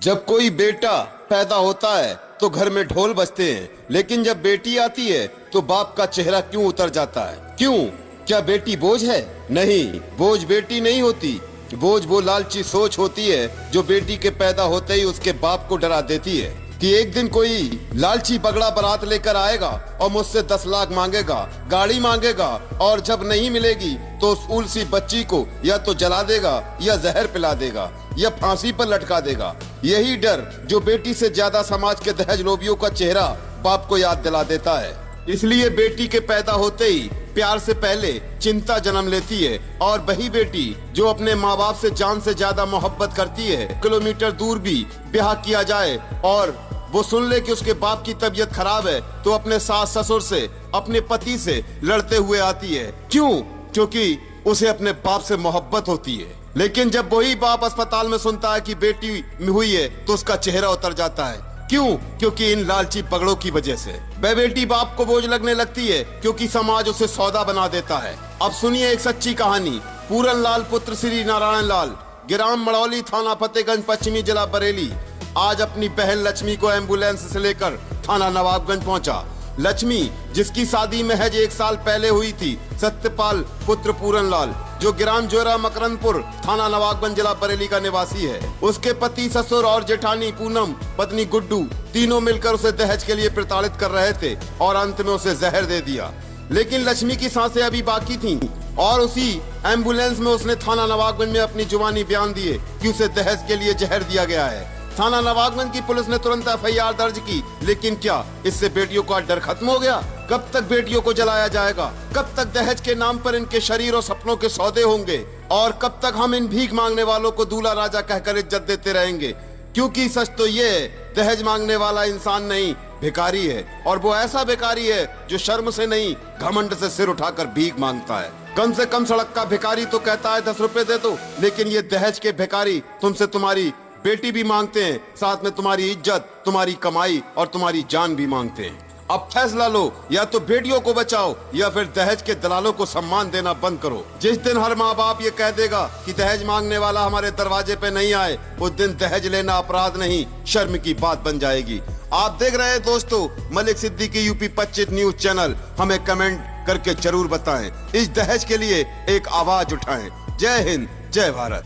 जब कोई बेटा पैदा होता है तो घर में ढोल बजते हैं, लेकिन जब बेटी आती है तो बाप का चेहरा क्यों उतर जाता है? क्यों? क्या बेटी बोझ है? नहीं, बोझ बेटी नहीं होती। बोझ वो लालची सोच होती है जो बेटी के पैदा होते ही उसके बाप को डरा देती है कि एक दिन कोई लालची पगड़ा बारात लेकर आएगा और मुझसे 10 लाख मांगेगा, गाड़ी मांगेगा, और जब नहीं मिलेगी तो उस फूल सी बच्ची को या तो जला देगा या जहर पिला देगा या फांसी पर लटका देगा। यही डर जो बेटी से ज्यादा समाज के दहेज लोभियों का चेहरा बाप को याद दिला देता है। इसलिए बेटी के पैदा होते ही प्यार से पहले चिंता जन्म लेती है, और वही बेटी जो अपने माँ बाप से जान से ज्यादा मोहब्बत करती है, किलोमीटर दूर भी ब्याह किया जाए और वो सुन ले कि उसके बाप की तबीयत खराब है तो अपने सास ससुर से, अपने पति से लड़ते हुए आती है। क्यों? क्योंकि उसे अपने बाप से मोहब्बत होती है। लेकिन जब वही बाप अस्पताल में सुनता है कि बेटी हुई है तो उसका चेहरा उतर जाता है। क्यों? क्योंकि इन लालची पगड़ों की वजह से वह बेटी बाप को बोझ लगने लगती है, क्योंकि समाज उसे सौदा बना देता है। अब सुनिए एक सच्ची कहानी। पूरन लाल पुत्र श्री नारायण लाल, ग्राम मड़ौली, थाना फतेहगंज, पश्चिमी जिला बरेली, आज अपनी बहन लक्ष्मी को एम्बुलेंस से लेकर थाना नवाबगंज पहुंचा। लक्ष्मी, जिसकी शादी महज 1 साल पहले हुई थी सत्यपाल पुत्र पूरन लाल, जो ग्राम जोरा मकरंदपुर, थाना नवाबगंज, जिला बरेली का निवासी है। उसके पति, ससुर और जेठानी पूनम, पत्नी गुड्डू, तीनों मिलकर उसे दहेज के लिए प्रताड़ित कर रहे थे और अंत में उसे जहर दे दिया। लेकिन लक्ष्मी की सांसें अभी बाकी थीं और उसी एम्बुलेंस में उसने थाना नवाबगंज में अपनी जुबानी बयान दिए कि उसे दहेज के लिए जहर दिया गया है। थाना नवाबगंज की पुलिस ने तुरंत FIR दर्ज की, लेकिन क्या इससे बेटियों का डर खत्म हो गया? कब तक बेटियों को जलाया जाएगा? कब तक दहेज के नाम पर इनके शरीर और सपनों के सौदे होंगे? और कब तक हम इन भीख मांगने वालों को दूल्हा राजा कहकर इज्जत देते रहेंगे? क्योंकि सच तो ये है, दहेज मांगने वाला इंसान नहीं, भिखारी है। और वो ऐसा भिखारी है जो शर्म से नहीं, घमंड से सिर उठाकर भीख मांगता है। कम से कम सड़क का भिखारी तो कहता है 10 रुपए दे दो, लेकिन ये दहेज के भिखारी तुमसे तुम्हारी बेटी भी मांगते हैं, साथ में तुम्हारी इज्जत, तुम्हारी कमाई और तुम्हारी जान भी मांगते हैं। अब फैसला लो, या तो बेटियों को बचाओ या फिर दहेज के दलालों को सम्मान देना बंद करो। जिस दिन हर माँ बाप ये कह देगा कि दहेज मांगने वाला हमारे दरवाजे पे नहीं आए, उस दिन दहेज लेना अपराध नहीं, शर्म की बात बन जाएगी। आप देख रहे हैं दोस्तों Malik Siddiqui UP 25 news channel. हमें कमेंट करके जरूर बताएं, इस दहेज के लिए एक आवाज उठाएं। जय हिंद, जय भारत।